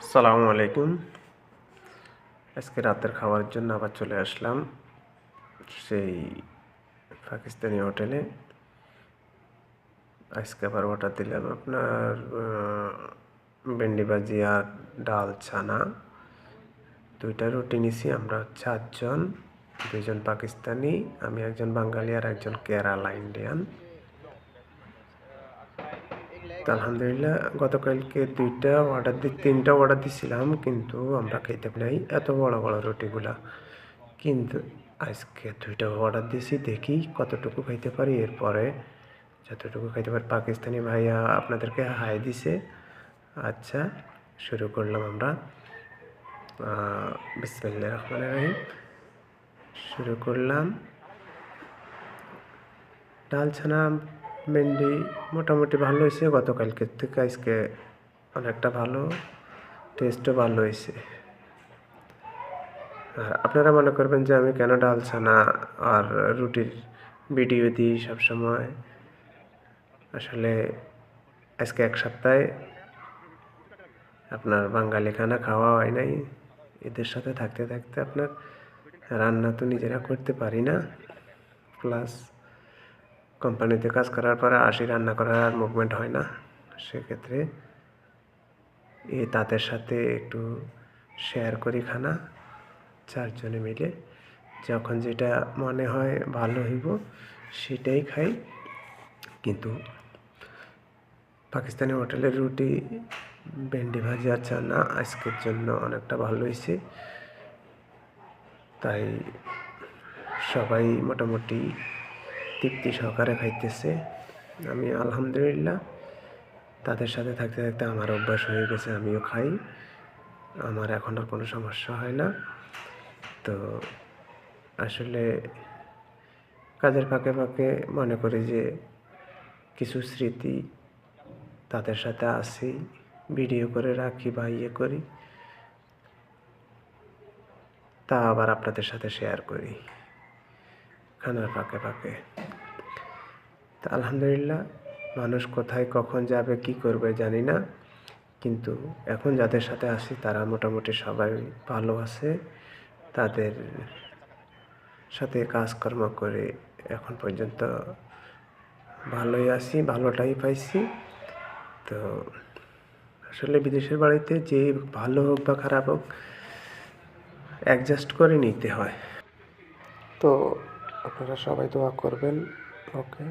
আসসালামু আলাইকুম। আজকে রাতের খাওয়ার জন্য আবার চলে আসলাম সেই পাকিস্তানি হোটেলে। আজকে আবার অর্ডার দিলাম আপনার ভেন্ডি ভাজি আর ডাল ছানা। 2টা রুটি নিছি। আমরা 4 জন, 2 জন পাকিস্তানি, আমি একজন বাঙালি আর একজন কেরালা ইন্ডিয়ান। তো আলহামদুলিল্লাহ গতকালকে 3টা অর্ডার দিছিলাম, কিন্তু আমরা খাইতে পারি এত বড় বড় রুটিগুলা। কিন্তু আজকে 2টা অর্ডার দিছি, দেখি কতটুকু খাইতে পারি। এরপরে যতটুকু খাইতে পারি। পাকিস্তানি ভাইয়া আপনাদেরকে হাই দিছে। আচ্ছা, শুরু করলাম আমরা। বিসমিল্লাহির রহমানির রহিম। শুরু করলাম। ডাল ছানা ভেন্ডি মোটামুটি ভালো হয়েছে। গতকালকের থেকে আজকে অনেকটা ভালো, টেস্টও ভালো হয়েছে। আর আপনারা মনে করবেন যে আমি কেন ডাল ছানা আর রুটির ভিডিও দিই সবসময়। আসলে আজকে 1 সপ্তাহে আপনার বাঙালি খানা খাওয়া হয় নাই। এদের সাথে থাকতে থাকতে আপনার রান্না তো নিজেরা করতে পারি না, প্লাস কোম্পানিতে কাজ করার পরে আসি, রান্না করার আর মুভমেন্ট হয় না। সেক্ষেত্রে তাদের সাথে একটু শেয়ার করি খানা 4 জনে মিলে। যখন যেটা মনে হয় ভালো হইব সেটাই খাই। কিন্তু পাকিস্তানি হোটেলের রুটি, ভেন্ডি ভাজি আর চানা আজকের জন্য অনেকটা ভালো হয়েছে। তাই সবাই মোটামুটি তৃপ্তি সহকারে খাইতেছে। আমি আলহামদুলিল্লাহ তাদের সাথে থাকতে থাকতে আমার অভ্যাস হয়ে গেছে, আমিও খাই। আমার এখন আর কোনো সমস্যা হয় না। তো আসলে কাজের ফাঁকে ফাঁকে মনে করি যে কিছু স্মৃতি তাদের সাথে আসি, ভিডিও করে রাখি বা করি, তা আবার আপনাদের সাথে শেয়ার করি খানার ফাঁকে ফাঁকে। তা আলহামদুলিল্লাহ, মানুষ কোথায় কখন যাবে কি করবে জানি না, কিন্তু এখন যাদের সাথে আসি তারা মোটামুটি সবাই ভালো আছে। তাদের সাথে কাজকর্ম করে এখন পর্যন্ত ভালোই আছি, ভালোটাই পাইছি। তো আসলে বিদেশের বাড়িতে যে ভালো হোক বা খারাপ হোক, অ্যাডজাস্ট করে নিতে হয়। তো আপনারা সবাই দোয়া করবেন। ওকে।